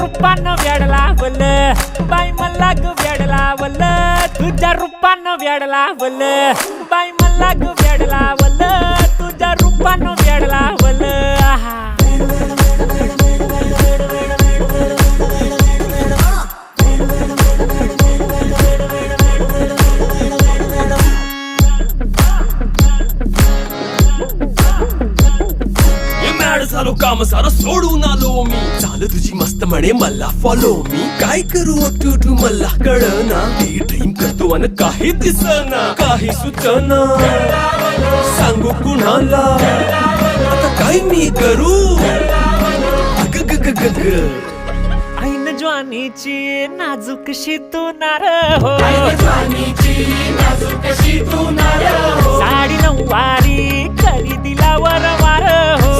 रूपानं वेड लावलं बाई मला ग वेड लावलं तुझ्या रूपानं वेड लावलं बाई मला ग वेड लावलं तुझ्या रूपानं वेड लावलं आहा झालो काम सारं सोडून आलो मी चाल तुझी मस्त म्हणे मला फॉलो मी काय करू अटू मला कळना ती ड्रीम करतो अन काही दिसना काही सुचना सांगू कुणाला आता काय मी करू ग ग ग ग ग ऐन ज्वानीची नाजूकशी तू नार हो साडी नऊवारी करी दिला वर वार हो